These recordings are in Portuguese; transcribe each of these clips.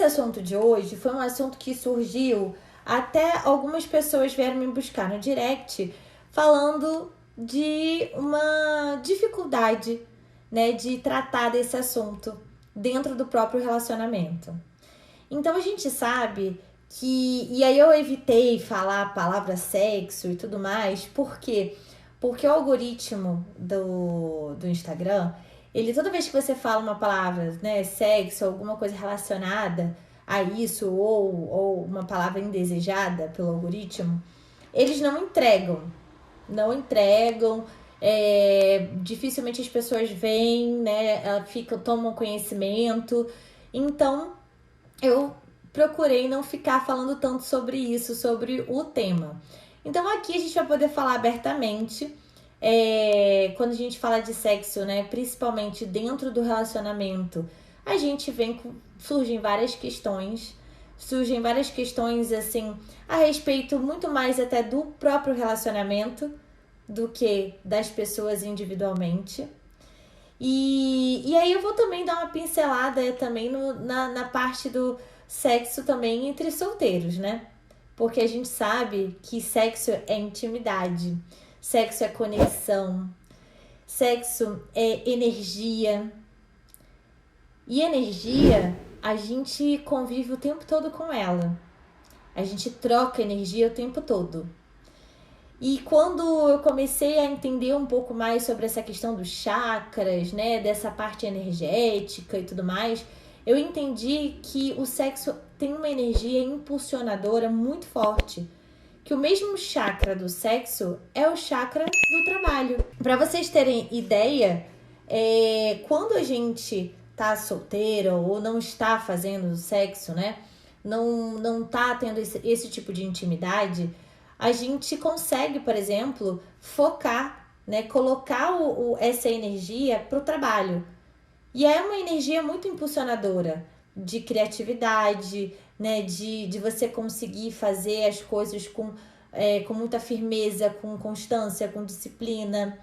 assunto de hoje foi um assunto que surgiu, até algumas pessoas vieram me buscar no direct falando de uma dificuldade, né, de tratar desse assunto dentro do próprio relacionamento. Então a gente sabe que, e aí eu evitei falar a palavra sexo e tudo mais, por quê? Porque o algoritmo do Instagram, ele toda vez que você fala uma palavra, né, sexo, alguma coisa relacionada a isso, ou uma palavra indesejada pelo algoritmo, eles não entregam, dificilmente as pessoas veem, né, tomam conhecimento. Então eu procurei não ficar falando tanto sobre isso, sobre o tema. Então aqui a gente vai poder falar abertamente, quando a gente fala de sexo, né, principalmente dentro do relacionamento, a gente surgem várias questões, assim, a respeito muito mais até do próprio relacionamento do que das pessoas individualmente. E aí eu vou também dar uma pincelada também na parte do sexo também entre solteiros, né? Porque a gente sabe que sexo é intimidade, sexo é conexão, sexo é energia. E energia, a gente convive o tempo todo com ela. A gente troca energia o tempo todo. E quando eu comecei a entender um pouco mais sobre essa questão dos chakras, né, dessa parte energética e tudo mais, eu entendi que o sexo tem uma energia impulsionadora muito forte. Que o mesmo chakra do sexo é o chakra do trabalho. Para vocês terem ideia, quando a gente tá solteira ou não está fazendo sexo, né, não tá tendo esse tipo de intimidade, a gente consegue, por exemplo, focar, né, colocar essa energia para o trabalho. E é uma energia muito impulsionadora de criatividade, né, de você conseguir fazer as coisas com muita firmeza, com constância, com disciplina.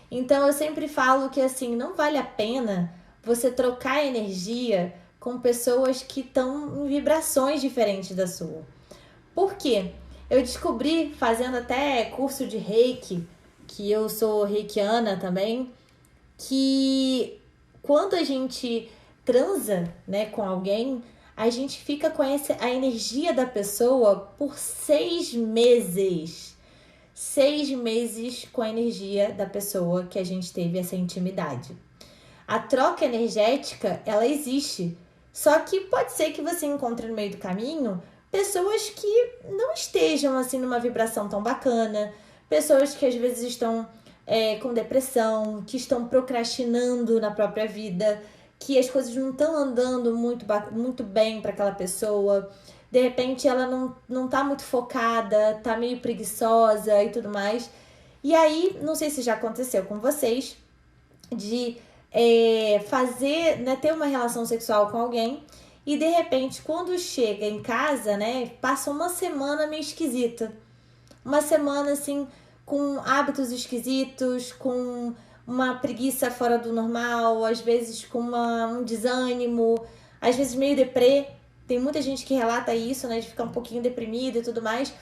Então eu sempre falo que assim, não vale a pena você trocar energia com pessoas que estão em vibrações diferentes da sua. Por quê? Eu descobri fazendo até curso de Reiki, que eu sou reikiana também, que quando a gente transa, né, com alguém, a gente fica com a energia da pessoa por 6 meses. 6 meses com a energia da pessoa que a gente teve essa intimidade. A troca energética, ela existe. Só que pode ser que você encontre no meio do caminho pessoas que não estejam assim numa vibração tão bacana, pessoas que às vezes estão com depressão, que estão procrastinando na própria vida, que as coisas não estão andando muito bem para aquela pessoa. De repente ela não tá muito focada, tá meio preguiçosa e tudo mais. E aí, não sei se já aconteceu com vocês, de fazer, né, ter uma relação sexual com alguém e de repente quando chega em casa, né, passa uma semana meio esquisita. Uma semana assim com hábitos esquisitos, com uma preguiça fora do normal, às vezes com um desânimo, às vezes meio deprê. Tem muita gente que relata isso, né, de ficar um pouquinho deprimida e tudo mais.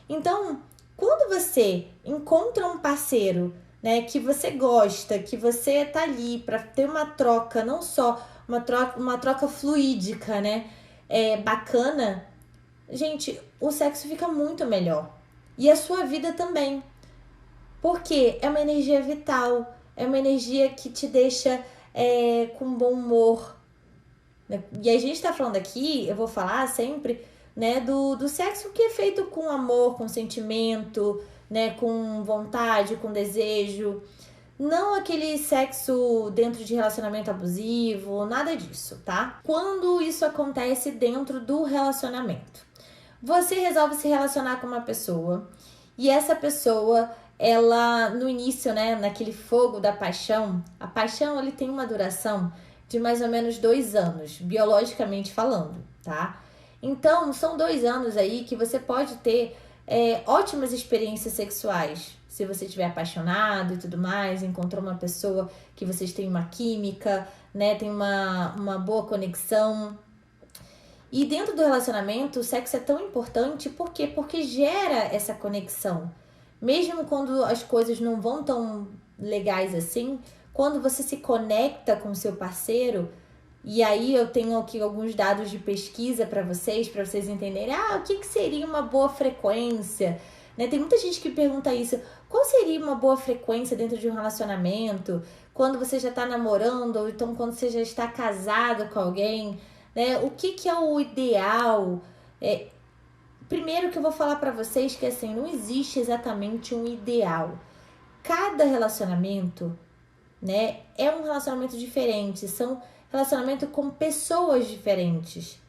Então, quando você encontra um parceiro, né, que você gosta, que você tá ali para ter uma troca, não só uma troca fluídica, né, bacana, gente, o sexo fica muito melhor. E a sua vida também. Porque é uma energia vital, é uma energia que te deixa com bom humor. E a gente tá falando aqui, eu vou falar sempre, né, do sexo que é feito com amor, com sentimento, né, com vontade, com desejo. Não aquele sexo dentro de relacionamento abusivo, nada disso, tá? Quando isso acontece dentro do relacionamento, você resolve se relacionar com uma pessoa e essa pessoa, ela no início, né, naquele fogo da paixão, a paixão ele tem uma duração de mais ou menos 2 anos, biologicamente falando, tá? Então, são 2 anos aí que você pode ter ótimas experiências sexuais. Se você estiver apaixonado e tudo mais, encontrou uma pessoa que vocês têm uma química, né, tem uma boa conexão. E dentro do relacionamento, o sexo é tão importante, por quê? Porque gera essa conexão. Mesmo quando as coisas não vão tão legais assim, quando você se conecta com o seu parceiro, e aí eu tenho aqui alguns dados de pesquisa para vocês entenderem, o que seria uma boa frequência? Né? Tem muita gente que pergunta isso, qual seria uma boa frequência dentro de um relacionamento? Quando você já está namorando, ou então quando você já está casado com alguém, né? O que é o ideal? Primeiro que eu vou falar para vocês que assim, não existe exatamente um ideal. Cada relacionamento, né, é um relacionamento diferente, são relacionamento com pessoas diferentes,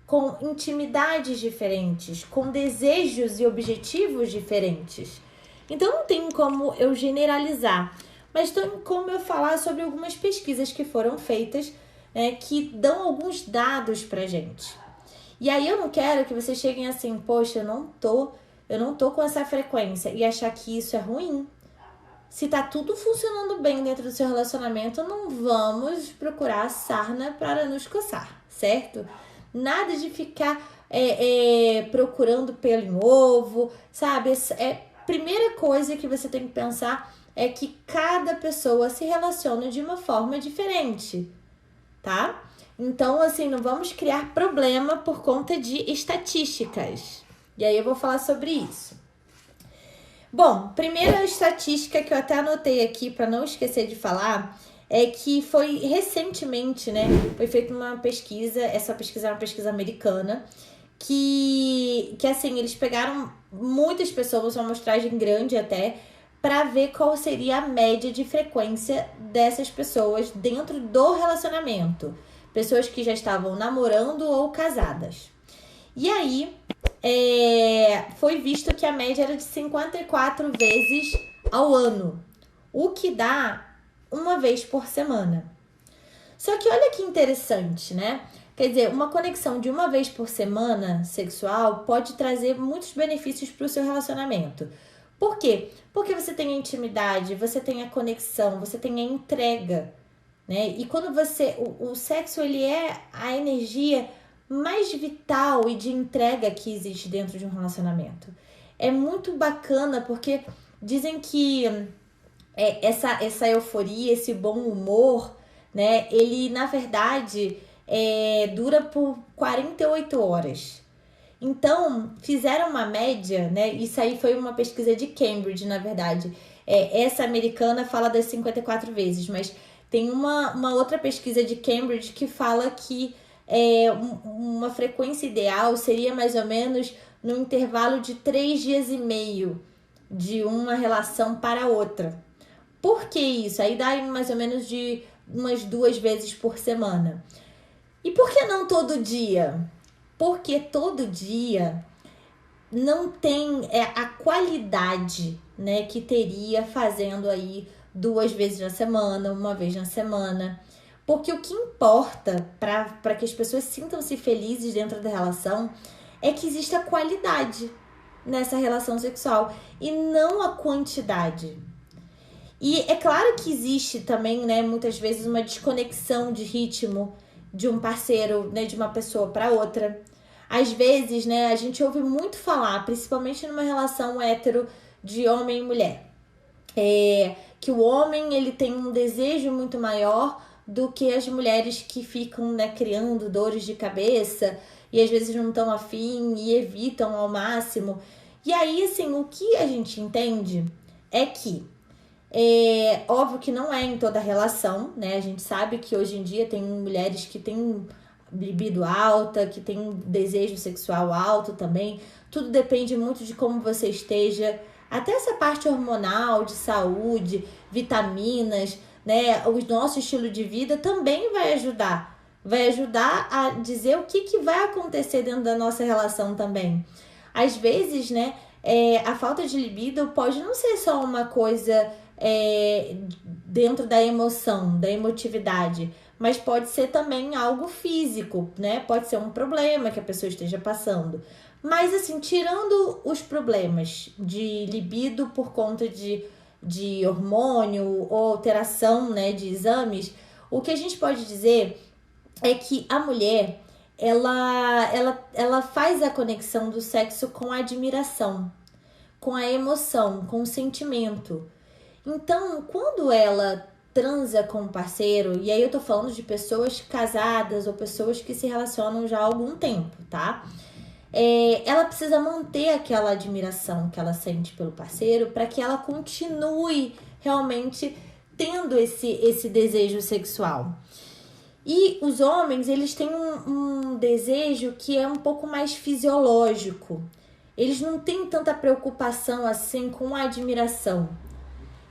com intimidades diferentes, com desejos e objetivos diferentes. Então não tem como eu generalizar, mas tem como eu falar sobre algumas pesquisas que foram feitas, né, que dão alguns dados pra gente. E aí eu não quero que vocês cheguem assim, poxa, eu não tô com essa frequência e achar que isso é ruim. Se tá tudo funcionando bem dentro do seu relacionamento, não vamos procurar sarna para nos coçar, certo? Nada de ficar procurando pelo em ovo, sabe? Primeira coisa que você tem que pensar é que cada pessoa se relaciona de uma forma diferente, tá? Então, assim, não vamos criar problema por conta de estatísticas. E aí eu vou falar sobre isso. Bom, primeira estatística que eu até anotei aqui para não esquecer de falar é que foi recentemente, né, foi feita uma pesquisa, essa pesquisa é uma pesquisa americana, que assim, eles pegaram muitas pessoas, uma amostragem grande até, para ver qual seria a média de frequência dessas pessoas dentro do relacionamento. Pessoas que já estavam namorando ou casadas. E aí, foi visto que a média era de 54 vezes ao ano, o que dá uma vez por semana. Só que olha que interessante, né? Quer dizer, uma conexão de uma vez por semana sexual pode trazer muitos benefícios para o seu relacionamento. Por quê? Porque você tem a intimidade, você tem a conexão, você tem a entrega, né? E quando o sexo, ele é a energia mais vital e de entrega que existe dentro de um relacionamento. É muito bacana porque dizem que essa euforia, esse bom humor, né, ele na verdade dura por 48 horas. Então, fizeram uma média, né? Isso aí foi uma pesquisa de Cambridge, na verdade. Essa americana fala das 54 vezes, mas tem uma outra pesquisa de Cambridge que fala que uma frequência ideal seria mais ou menos no intervalo de 3 dias e meio de uma relação para outra. Por que isso? Aí dá mais ou menos de umas 2 vezes por semana. E por que não todo dia? Porque todo dia não tem a qualidade, né, que teria fazendo aí 2 vezes na semana, uma vez na semana. Porque o que importa para que as pessoas sintam-se felizes dentro da relação é que exista qualidade nessa relação sexual e não a quantidade. E é claro que existe também, né, muitas vezes uma desconexão de ritmo de um parceiro, né, de uma pessoa para outra. Às vezes, né, a gente ouve muito falar, principalmente numa relação hétero de homem e mulher, que o homem ele tem um desejo muito maior do que as mulheres que ficam, né, criando dores de cabeça e às vezes não estão afim e evitam ao máximo. E aí, assim, o que a gente entende é que óbvio que não é em toda relação, né? A gente sabe que hoje em dia tem mulheres que têm libido alta, que tem desejo sexual alto também. Tudo depende muito de como você esteja. Até essa parte hormonal, de saúde, vitaminas, né? O nosso estilo de vida também vai ajudar. Vai ajudar a dizer o que vai acontecer dentro da nossa relação também. Às vezes, né? A falta de libido pode não ser só uma coisa dentro da emoção, da emotividade, mas pode ser também algo físico, né? Pode ser um problema que a pessoa esteja passando. Mas assim, tirando os problemas de libido por conta de hormônio ou alteração, né, de exames, o que a gente pode dizer é que a mulher, ela faz a conexão do sexo com a admiração, com a emoção, com o sentimento. Então, quando ela transa com um parceiro, e aí eu tô falando de pessoas casadas ou pessoas que se relacionam já há algum tempo, tá? Ela precisa manter aquela admiração que ela sente pelo parceiro para que ela continue realmente tendo esse desejo sexual. E os homens, eles têm um desejo que é um pouco mais fisiológico. Eles não têm tanta preocupação assim com a admiração.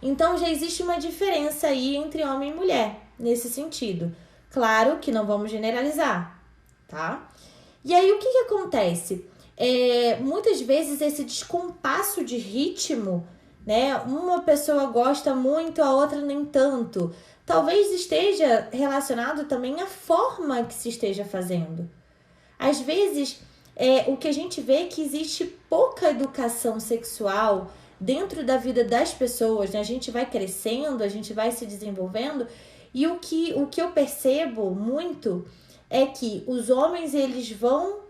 Então já existe uma diferença aí entre homem e mulher, nesse sentido. Claro que não vamos generalizar, tá? E aí o que acontece? Muitas vezes esse descompasso de ritmo, né? Uma pessoa gosta muito, a outra nem tanto. Talvez esteja relacionado também à forma que se esteja fazendo. Às vezes, o que a gente vê é que existe pouca educação sexual dentro da vida das pessoas, né? A gente vai crescendo, a gente vai se desenvolvendo, e o que eu percebo muito é que os homens, eles vão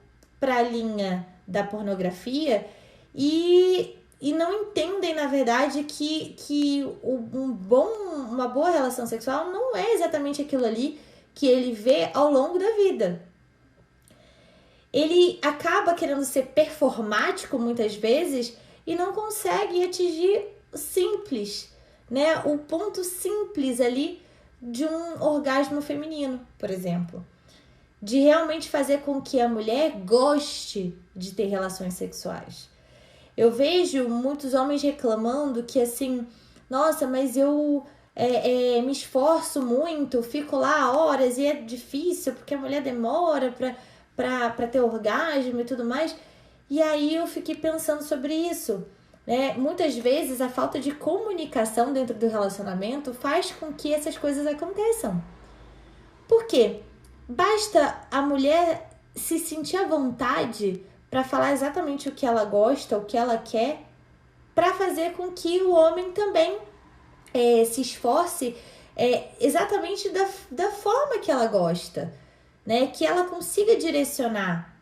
para a linha da pornografia e não entendem, na verdade, que uma boa relação sexual não é exatamente aquilo ali que ele vê ao longo da vida. Ele acaba querendo ser performático muitas vezes e não consegue atingir o simples, né? O ponto simples ali de um orgasmo feminino, por exemplo. De realmente fazer com que a mulher goste de ter relações sexuais. Eu vejo muitos homens reclamando que assim, nossa, mas eu me esforço muito, fico lá horas e é difícil porque a mulher demora pra ter orgasmo e tudo mais. E aí eu fiquei pensando sobre isso, né? Muitas vezes a falta de comunicação dentro do relacionamento faz com que essas coisas aconteçam. Por quê? Basta a mulher se sentir à vontade para falar exatamente o que ela gosta, o que ela quer, para fazer com que o homem também se esforce exatamente da forma que ela gosta, né? Que ela consiga direcionar.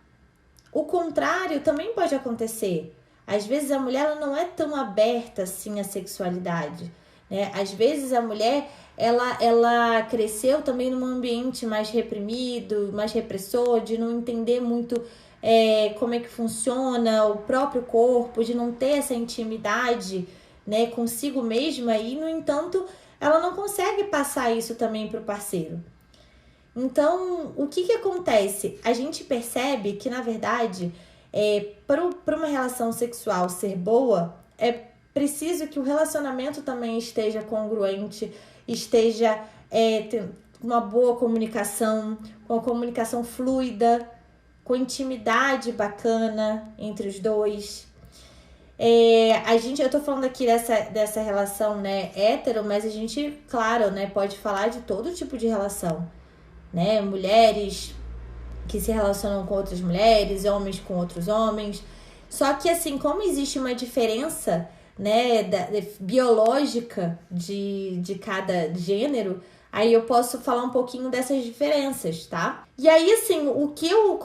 O contrário também pode acontecer. Às vezes a mulher ela não é tão aberta assim à sexualidade, né? Às vezes a mulher ela cresceu também num ambiente mais reprimido, mais repressor, de não entender muito como é que funciona o próprio corpo, de não ter essa intimidade, né, consigo mesma, e no entanto ela não consegue passar isso também para o parceiro. Então, o que acontece? A gente percebe que, na verdade, para uma relação sexual ser boa, é preciso que o relacionamento também esteja congruente, esteja tendo uma boa comunicação, com a comunicação fluida, com intimidade bacana entre os dois. Eu tô falando aqui dessa relação, né, hétero, mas a gente, claro, né, pode falar de todo tipo de relação. Né? Mulheres que se relacionam com outras mulheres, homens com outros homens. Só que assim, como existe uma diferença, né, biológica de cada gênero, aí eu posso falar um pouquinho dessas diferenças, tá? E aí, assim, o que eu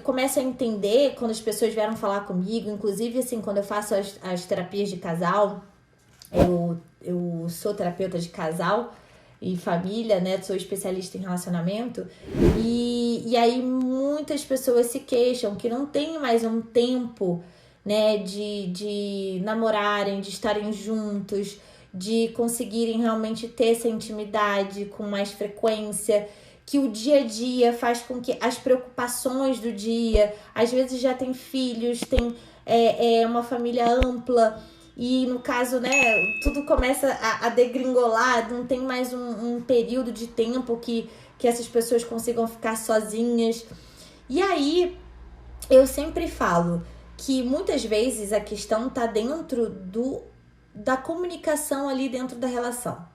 começo a entender quando as pessoas vieram falar comigo, inclusive, assim, quando eu faço as terapias de casal, eu sou terapeuta de casal e família, né? Sou especialista em relacionamento. E aí muitas pessoas se queixam que não tem mais um tempo, né? De namorarem, de estarem juntos, de conseguirem realmente ter essa intimidade com mais frequência, que o dia a dia faz com que as preocupações do dia, às vezes já tem filhos, tem uma família ampla, e no caso, né, tudo começa a degringolar, não tem mais um período de tempo que essas pessoas consigam ficar sozinhas. E aí, eu sempre falo que muitas vezes a questão tá dentro da comunicação ali dentro da relação.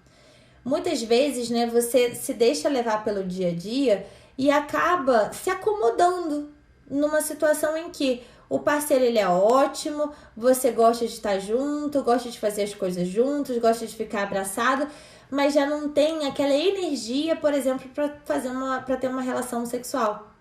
Muitas vezes, né, você se deixa levar pelo dia a dia e acaba se acomodando numa situação em que o parceiro, ele é ótimo, você gosta de estar junto, gosta de fazer as coisas juntos, gosta de ficar abraçado, mas já não tem aquela energia, por exemplo, para ter uma relação sexual.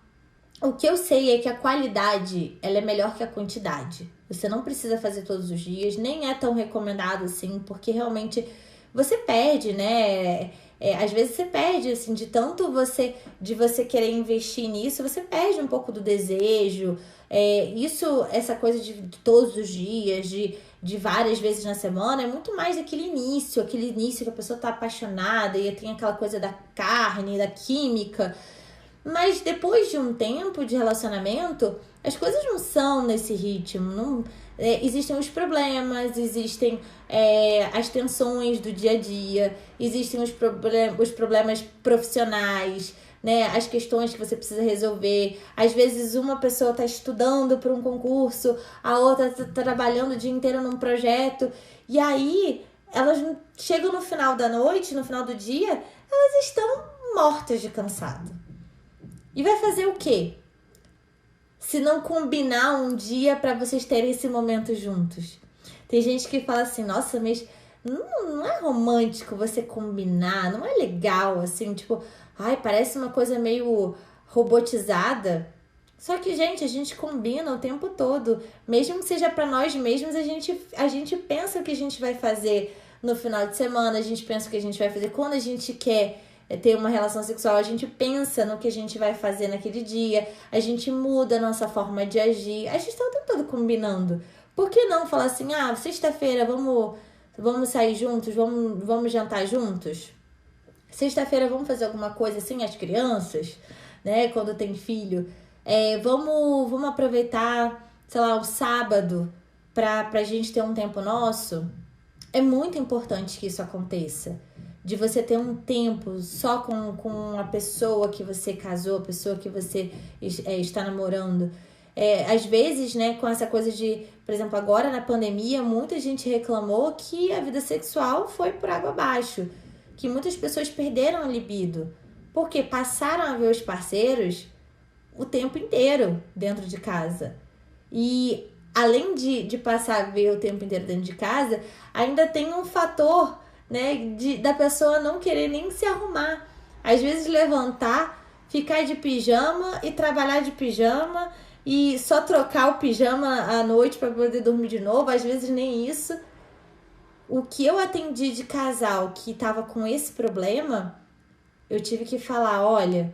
O que eu sei é que a qualidade, ela é melhor que a quantidade. Você não precisa fazer todos os dias, nem é tão recomendado assim, porque realmente você perde, né? Às vezes você perde, assim, de você querer investir nisso, você perde um pouco do desejo. Essa coisa de todos os dias, de várias vezes na semana, é muito mais aquele início que a pessoa tá apaixonada e tem aquela coisa da carne, da química. Mas depois de um tempo de relacionamento, as coisas não são nesse ritmo. Não, existem os problemas, existem as tensões do dia a dia, existem os problemas profissionais, né? As questões que você precisa resolver. Às vezes uma pessoa está estudando para um concurso, a outra está trabalhando o dia inteiro num projeto. E aí elas chegam no final da noite, no final do dia, elas estão mortas de cansado. E vai fazer o quê? Se não combinar um dia para vocês terem esse momento juntos. Tem gente que fala assim, nossa, mas não é romântico você combinar, não é legal, assim, tipo, ai, parece uma coisa meio robotizada. Só que, gente, a gente combina o tempo todo. Mesmo que seja para nós mesmos, a gente pensa o que a gente vai fazer no final de semana, a gente pensa o que a gente vai fazer quando a gente quer ter uma relação sexual, a gente pensa no que a gente vai fazer naquele dia, a gente muda a nossa forma de agir, a gente tá o tempo todo combinando. Por que não falar assim, sexta-feira vamos sair juntos, vamos jantar juntos? Sexta-feira vamos fazer alguma coisa assim, as crianças, né, quando tem filho, vamos aproveitar, sei lá, o sábado pra gente ter um tempo nosso. É muito importante que isso aconteça. De você ter um tempo só com a pessoa que você casou, a pessoa que você está namorando. Às vezes, né, com essa coisa de, por exemplo, agora na pandemia, muita gente reclamou que a vida sexual foi por água abaixo. Que muitas pessoas perderam a libido. Porque passaram a ver os parceiros o tempo inteiro dentro de casa. E além de passar a ver o tempo inteiro dentro de casa, ainda tem um fator, né, da pessoa não querer nem se arrumar. Às vezes levantar, ficar de pijama e trabalhar de pijama e só trocar o pijama à noite para poder dormir de novo, às vezes nem isso. O que eu atendi de casal que tava com esse problema, eu tive que falar, olha,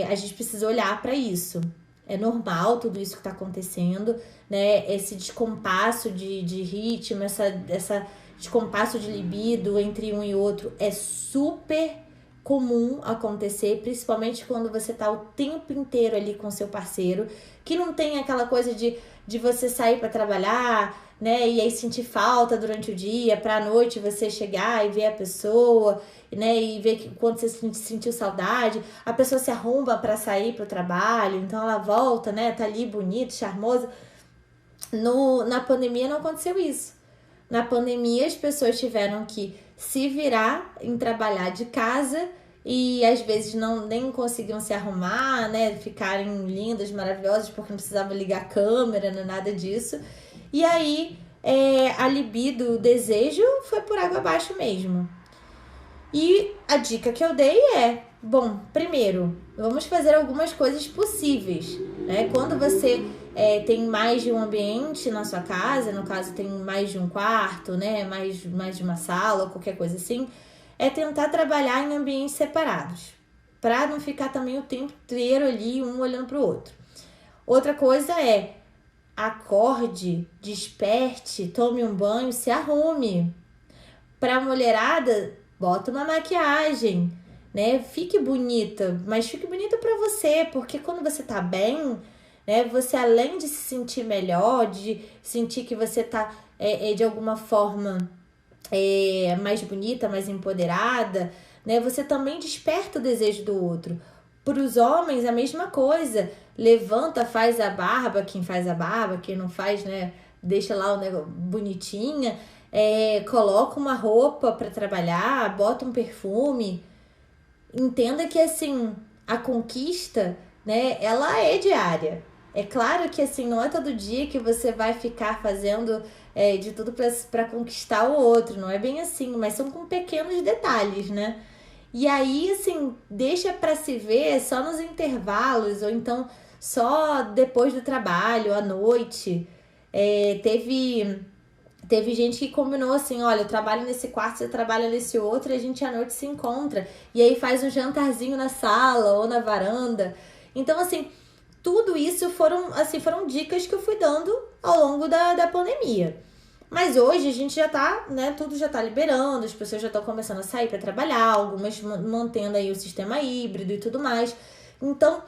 a gente precisa olhar para isso. É normal tudo isso que tá acontecendo, né? Esse descompasso de ritmo, essa descompasso de libido entre um e outro é super comum acontecer, principalmente quando você tá o tempo inteiro ali com seu parceiro, que não tem aquela coisa de você sair para trabalhar, né, e aí sentir falta durante o dia, pra noite você chegar e ver a pessoa, né, e ver que quando você sentiu saudade, a pessoa se arruma para sair pro trabalho, então ela volta, né, tá ali bonita, charmosa. Na pandemia não aconteceu isso. Na pandemia, as pessoas tiveram que se virar em trabalhar de casa e às vezes nem conseguiam se arrumar, né? Ficarem lindas, maravilhosas, porque não precisavam ligar a câmera, não nada disso. E aí, a libido, o desejo foi por água abaixo mesmo. E a dica que eu dei bom, primeiro, vamos fazer algumas coisas possíveis, né? Quando você tem mais de um ambiente na sua casa, no caso tem mais de um quarto, né? Mais de uma sala ou qualquer coisa assim, tentar trabalhar em ambientes separados, para não ficar também o tempo inteiro ali, um olhando para o outro. Outra coisa acorde, desperte, tome um banho, se arrume. Pra mulherada, bota uma maquiagem, né? Fique bonita, mas fique bonita pra você, porque quando você tá bem, né? Você, além de se sentir melhor, de sentir que você tá de alguma forma mais bonita, mais empoderada, né? Você também desperta o desejo do outro. Para os homens, a mesma coisa. Levanta, faz a barba, quem faz a barba, quem não faz, né? Deixa lá o negócio bonitinha. Coloca uma roupa para trabalhar, bota um perfume. Entenda que, assim, a conquista, né? Ela é diária. É claro que, assim, não é todo dia que você vai ficar fazendo de tudo para conquistar o outro. Não é bem assim, mas são com pequenos detalhes, né? E aí, assim, deixa para se ver só nos intervalos, ou então só depois do trabalho, à noite. Teve gente que combinou assim, olha, eu trabalho nesse quarto, você trabalha nesse outro, e a gente à noite se encontra. E aí faz um jantarzinho na sala ou na varanda. Então, assim, tudo isso foram dicas que eu fui dando ao longo da pandemia. Mas hoje a gente já tá, né, tudo já tá liberando, as pessoas já estão começando a sair para trabalhar, algumas mantendo aí o sistema híbrido e tudo mais. Então,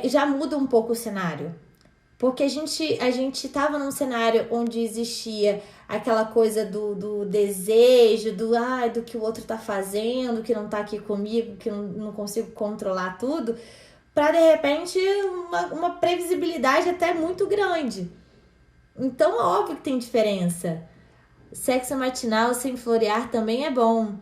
já muda um pouco o cenário. Porque a gente tava num cenário onde existia aquela coisa do desejo, do que o outro tá fazendo, que não tá aqui comigo, que não consigo controlar tudo, para de repente uma previsibilidade até muito grande. Então é óbvio que tem diferença. Sexo matinal sem florear também é bom.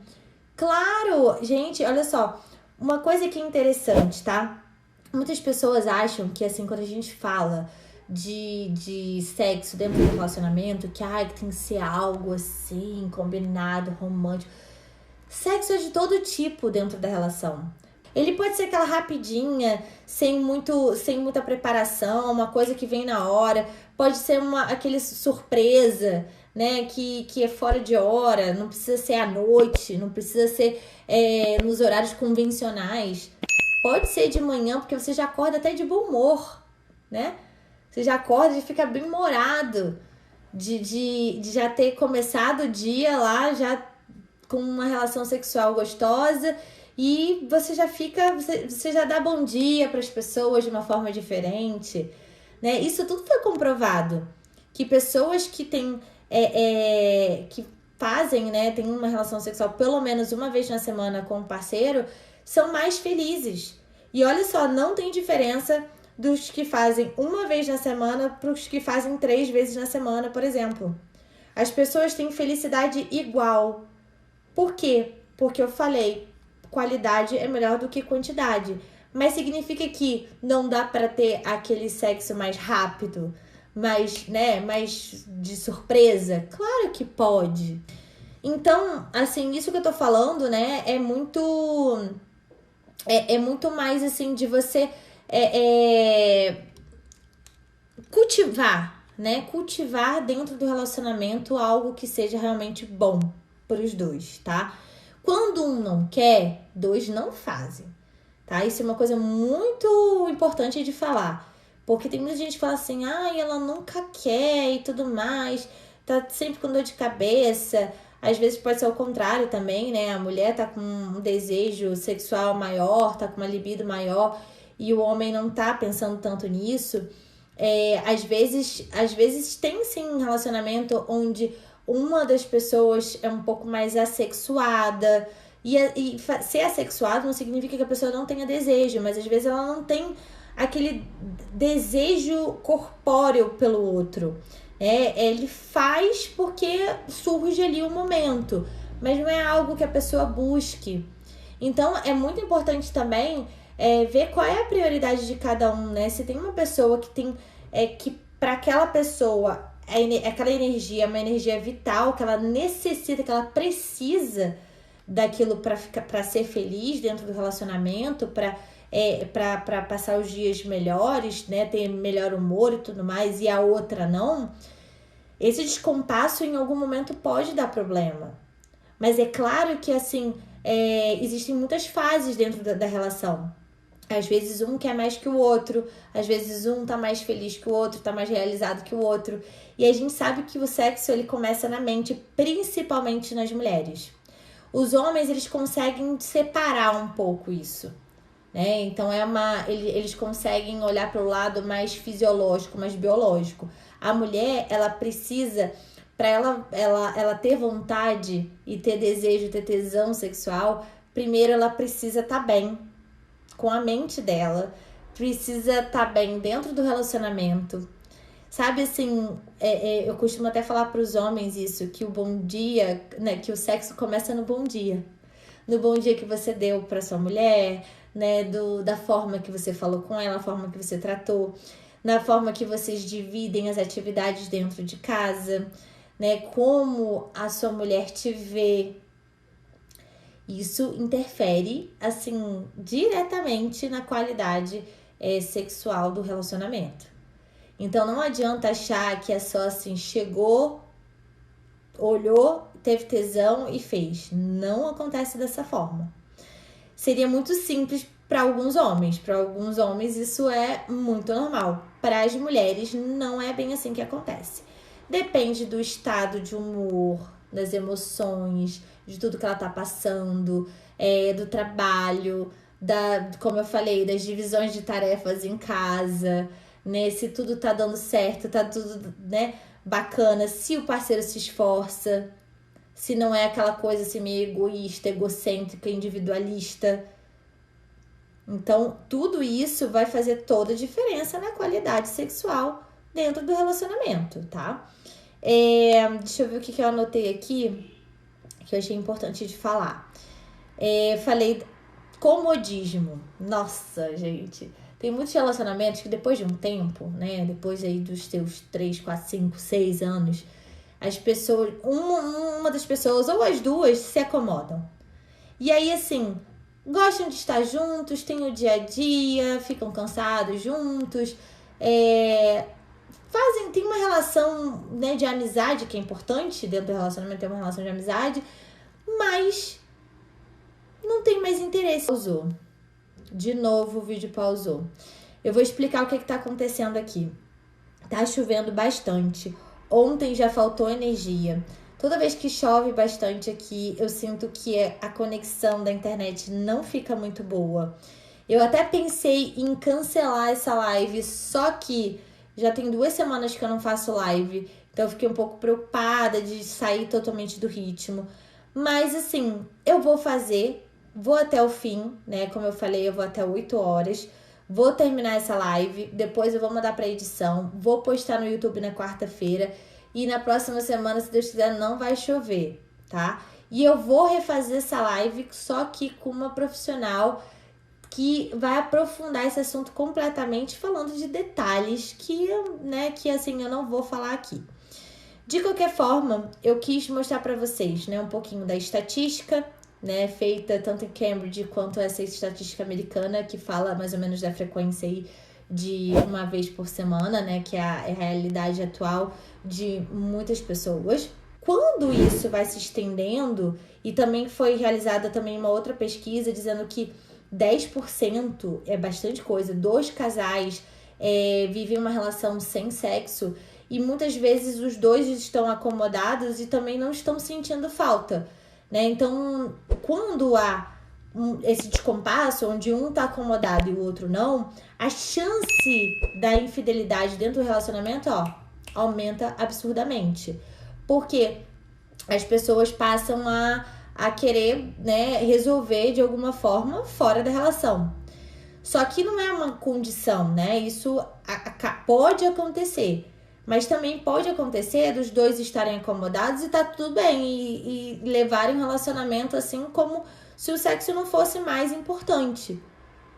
Claro, gente, olha só, uma coisa que é interessante, tá? Muitas pessoas acham que, assim, quando a gente fala de sexo dentro do relacionamento, que tem que ser algo assim, combinado, romântico. Sexo é de todo tipo dentro da relação. Ele pode ser aquela rapidinha, sem muita preparação, uma coisa que vem na hora. Pode ser aquele surpresa, né, que é fora de hora, não precisa ser à noite, não precisa ser nos horários convencionais. Pode ser de manhã, porque você já acorda até de bom humor, né? Você já acorda e fica bem humorado de já ter começado o dia lá, já com uma relação sexual gostosa, e você já dá bom dia para as pessoas de uma forma diferente, né? Isso tudo foi comprovado, que pessoas que têm que fazem, né, tem uma relação sexual pelo menos uma vez na semana com o parceiro, são mais felizes. E olha só, não tem diferença dos que fazem uma vez na semana para os que fazem 3 vezes na semana, por exemplo. As pessoas têm felicidade igual. Por quê? Porque eu falei, qualidade é melhor do que quantidade. Mas significa que não dá para ter aquele sexo mais rápido, mais de surpresa? Claro que pode. Então, assim, isso que eu tô falando, né, é muito mais, assim, de você cultivar, né? Cultivar dentro do relacionamento algo que seja realmente bom para os dois, tá? Quando um não quer, 2 não fazem, tá? Isso é uma coisa muito importante de falar. Porque tem muita gente que fala assim, ela nunca quer e tudo mais, tá sempre com dor de cabeça. Às vezes pode ser o contrário também, né? A mulher tá com um desejo sexual maior, tá com uma libido maior, e o homem não tá pensando tanto nisso. Às vezes tem sim um relacionamento onde uma das pessoas é um pouco mais assexuada. E ser assexuado não significa que a pessoa não tenha desejo, mas às vezes ela não tem aquele desejo corpóreo pelo outro. Ele faz porque surge ali o momento, mas não é algo que a pessoa busque. Então é muito importante também ver qual é a prioridade de cada um, né? Se tem uma pessoa que tem que para aquela pessoa aquela energia é uma energia vital, que ela necessita, que ela precisa daquilo para ser feliz dentro do relacionamento, para passar os dias melhores, né, ter melhor humor e tudo mais, e a outra não, esse descompasso em algum momento pode dar problema. Mas é claro que, assim, existem muitas fases dentro da relação. Às vezes um quer mais que o outro, às vezes um tá mais feliz que o outro, tá mais realizado que o outro. E a gente sabe que o sexo, ele começa na mente, principalmente nas mulheres. Os homens, eles conseguem separar um pouco isso, né? Então eles conseguem olhar para o lado mais fisiológico, mais biológico. A mulher, ela precisa, para ela ter vontade e ter desejo, ter tesão sexual, primeiro ela precisa estar bem com a mente dela, precisa estar bem dentro do relacionamento. Sabe, assim, eu costumo até falar para os homens isso, que o bom dia, né, que o sexo começa no bom dia. No bom dia que você deu para sua mulher, né, da forma que você falou com ela, a forma que você tratou, na forma que vocês dividem as atividades dentro de casa, né, como a sua mulher te vê. Isso interfere, assim, diretamente na qualidade sexual do relacionamento. Então não adianta achar que é só assim, chegou, olhou, teve tesão e fez. Não acontece dessa forma. Seria muito simples para alguns homens. Para alguns homens isso é muito normal. Para as mulheres não é bem assim que acontece. Depende do estado de humor, das emoções, de tudo que ela tá passando, do trabalho, como eu falei, das divisões de tarefas em casa, né? Se tudo tá dando certo, tá tudo, né, bacana, se o parceiro se esforça, se não é aquela coisa assim meio egoísta, egocêntrica, individualista. Então, tudo isso vai fazer toda a diferença na qualidade sexual dentro do relacionamento, tá? Deixa eu ver o que eu anotei aqui, que eu achei importante de falar. Falei comodismo. Nossa, gente. Tem muitos relacionamentos que depois de um tempo, né? Depois aí dos seus 3, 4, 5, 6 anos, as pessoas, uma das pessoas ou as duas se acomodam. E aí, assim, gostam de estar juntos, têm o dia a dia, ficam cansados juntos, tem uma relação, né, de amizade, que é importante dentro do relacionamento, ter uma relação de amizade, mas não tem mais interesse. Pausou. De novo o vídeo pausou. Eu vou explicar o que tá acontecendo aqui. Tá chovendo bastante. Ontem já faltou energia. Toda vez que chove bastante aqui, eu sinto que a conexão da internet não fica muito boa. Eu até pensei em cancelar essa live, só que já tem 2 semanas que eu não faço live, então eu fiquei um pouco preocupada de sair totalmente do ritmo. Mas assim, eu vou fazer, vou até o fim, né? Como eu falei, eu vou até 8 horas. Vou terminar essa live, depois eu vou mandar pra edição, vou postar no YouTube na quarta-feira e na próxima semana, se Deus quiser, não vai chover, tá? E eu vou refazer essa live só que com uma profissional que vai aprofundar esse assunto completamente, falando de detalhes que, né, que assim, eu não vou falar aqui. De qualquer forma, eu quis mostrar para vocês, né, um pouquinho da estatística, né, feita tanto em Cambridge quanto essa estatística americana, que fala mais ou menos da frequência aí de 1 vez por semana, né, que é a realidade atual de muitas pessoas. Quando isso vai se estendendo, e também foi realizada também uma outra pesquisa dizendo que 10% é bastante coisa, 2 casais vivem uma relação sem sexo e muitas vezes os 2 estão acomodados e também não estão sentindo falta, né? Então, quando há esse descompasso, onde um tá acomodado e o outro não, a chance da infidelidade dentro do relacionamento, aumenta absurdamente. Porque as pessoas passam a querer, né, resolver de alguma forma fora da relação. Só que não é uma condição, né? Isso pode acontecer. Mas também pode acontecer dos 2 estarem acomodados e tá tudo bem. E levarem um relacionamento assim como se o sexo não fosse mais importante,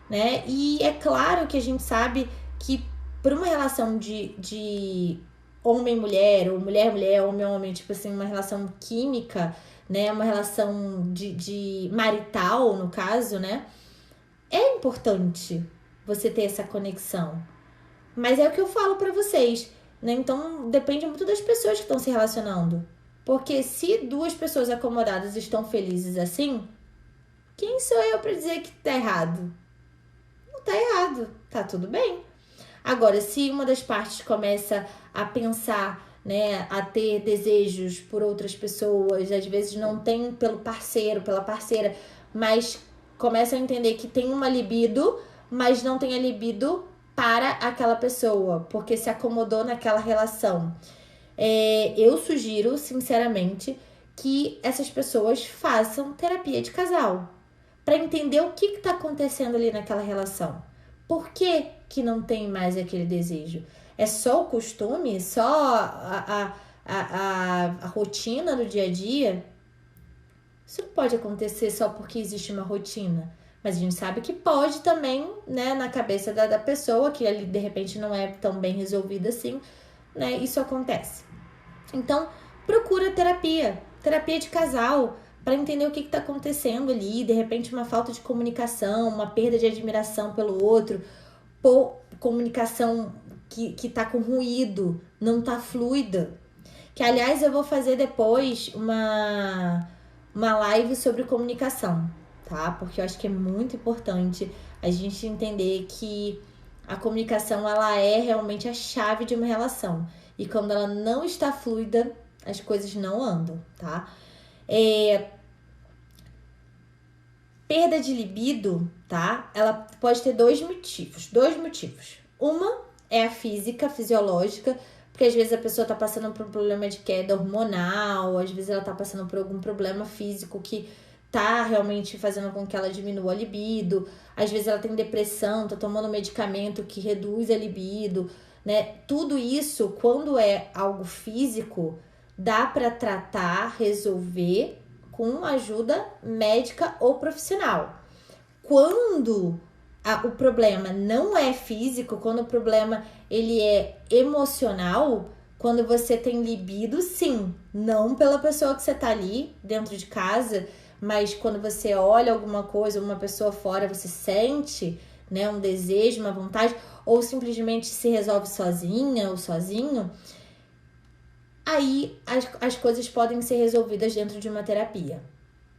né? E é claro que a gente sabe que por uma relação de homem-mulher, ou mulher-mulher, homem-homem, tipo assim, uma relação química, né? Uma relação de marital, no caso, né? É importante você ter essa conexão. Mas é o que eu falo pra vocês, né? Então, depende muito das pessoas que estão se relacionando. Porque se 2 pessoas acomodadas estão felizes assim, quem sou eu pra dizer que tá errado? Não tá errado, tá tudo bem. Agora, se uma das partes começa a pensar, né, a ter desejos por outras pessoas, às vezes não tem pelo parceiro, pela parceira, mas começa a entender que tem uma libido, mas não tem a libido para aquela pessoa, porque se acomodou naquela relação. Eu sugiro, sinceramente, que essas pessoas façam terapia de casal, para entender o que está acontecendo ali naquela relação. Por que não tem mais aquele desejo? É só o costume? Só a rotina do dia a dia? Isso não pode acontecer só porque existe uma rotina. Mas a gente sabe que pode também, né, na cabeça da pessoa, que ali de repente não é tão bem resolvida assim, né, isso acontece. Então, procura terapia de casal, para entender o que está acontecendo ali, de repente uma falta de comunicação, uma perda de admiração pelo outro, comunicação que tá com ruído, não tá fluida. Que, aliás, eu vou fazer depois uma live sobre comunicação, tá? Porque eu acho que é muito importante a gente entender que a comunicação, ela é realmente a chave de uma relação. E quando ela não está fluida, as coisas não andam, tá? Perda de libido, tá? Ela pode ter dois motivos. Uma é a fisiológica, porque às vezes a pessoa tá passando por um problema de queda hormonal, às vezes ela tá passando por algum problema físico que tá realmente fazendo com que ela diminua a libido, às vezes ela tem depressão, tá tomando medicamento que reduz a libido, né? Tudo isso, quando é algo físico, dá para tratar, resolver com ajuda médica ou profissional. Quando o problema não é físico, quando o problema ele é emocional, quando você tem libido, sim, não pela pessoa que você tá ali dentro de casa, mas quando você olha alguma coisa, uma pessoa fora, você sente, né, um desejo, uma vontade, ou simplesmente se resolve sozinha ou sozinho, aí as coisas podem ser resolvidas dentro de uma terapia,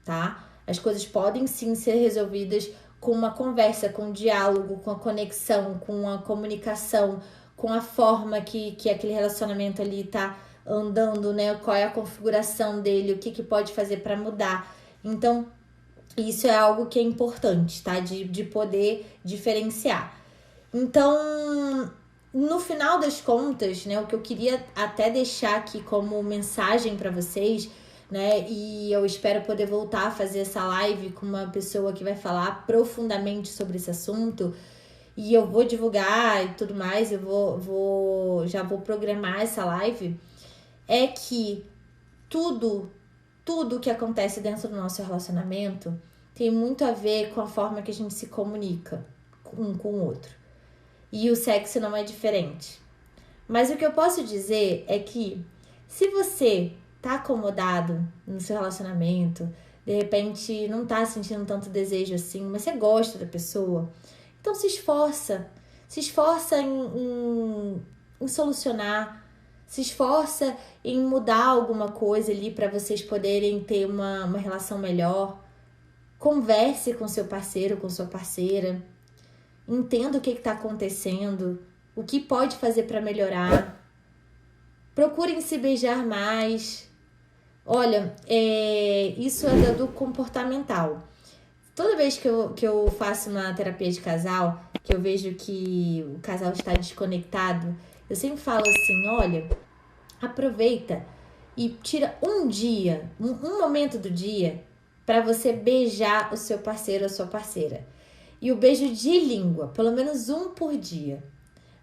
tá? As coisas podem sim ser resolvidas com uma conversa, com um diálogo, com a conexão, com a comunicação, com a forma que aquele relacionamento ali tá andando, né? Qual é a configuração dele, o que pode fazer para mudar. Então, isso é algo que é importante, tá? De poder diferenciar. Então, no final das contas, né? O que eu queria até deixar aqui como mensagem para vocês, né? E eu espero poder voltar a fazer essa live com uma pessoa que vai falar profundamente sobre esse assunto. E eu vou divulgar e tudo mais, eu já vou programar essa live. É que tudo que acontece dentro do nosso relacionamento tem muito a ver com a forma que a gente se comunica um com o outro. E o sexo não é diferente. Mas o que eu posso dizer é que se você tá acomodado no seu relacionamento, de repente não tá sentindo tanto desejo assim, mas você gosta da pessoa, então se esforça em solucionar, se esforça em mudar alguma coisa ali para vocês poderem ter uma relação melhor. Converse com seu parceiro, com sua parceira, entenda o que está acontecendo, o que pode fazer para melhorar. Procurem se beijar mais. Olha, isso é do comportamental. Toda vez que eu faço uma terapia de casal, que eu vejo que o casal está desconectado, eu sempre falo assim, olha, aproveita e tira um dia, um momento do dia, para você beijar o seu parceiro ou a sua parceira. E o beijo de língua, pelo menos um por dia.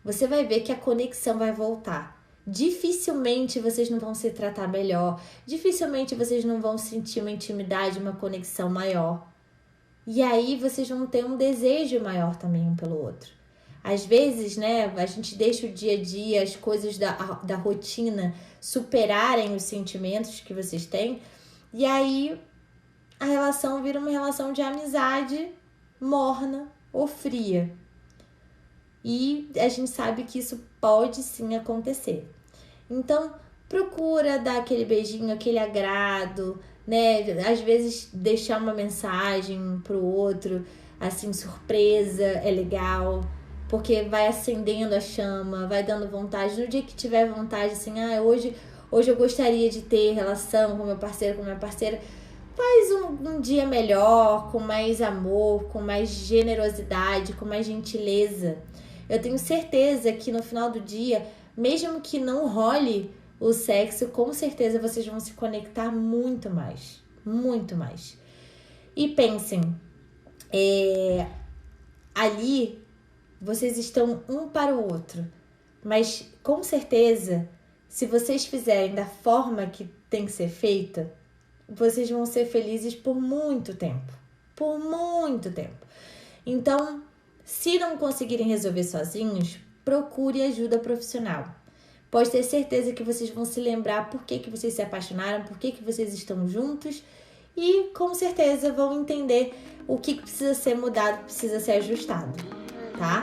Você vai ver que a conexão vai voltar. Dificilmente vocês não vão se tratar melhor, dificilmente vocês não vão sentir uma intimidade, uma conexão maior. E aí vocês vão ter um desejo maior também um pelo outro. Às vezes, né, a gente deixa o dia a dia, as coisas da rotina superarem os sentimentos que vocês têm, e aí a relação vira uma relação de amizade morna ou fria. E a gente sabe que isso pode sim acontecer. Então, procura dar aquele beijinho, aquele agrado, né? Às vezes deixar uma mensagem pro outro, assim, surpresa, é legal, porque vai acendendo a chama, vai dando vontade. No dia que tiver vontade, assim, hoje eu gostaria de ter relação com meu parceiro, com minha parceira, faz um dia melhor, com mais amor, com mais generosidade, com mais gentileza. Eu tenho certeza que no final do dia, mesmo que não role o sexo, com certeza vocês vão se conectar muito mais. Muito mais. E pensem, ali vocês estão um para o outro. Mas com certeza, se vocês fizerem da forma que tem que ser feita, vocês vão ser felizes por muito tempo. Por muito tempo. Então, se não conseguirem resolver sozinhos, procure ajuda profissional. Pode ter certeza que vocês vão se lembrar por que vocês se apaixonaram, por que vocês estão juntos e com certeza vão entender o que precisa ser mudado, precisa ser ajustado, tá?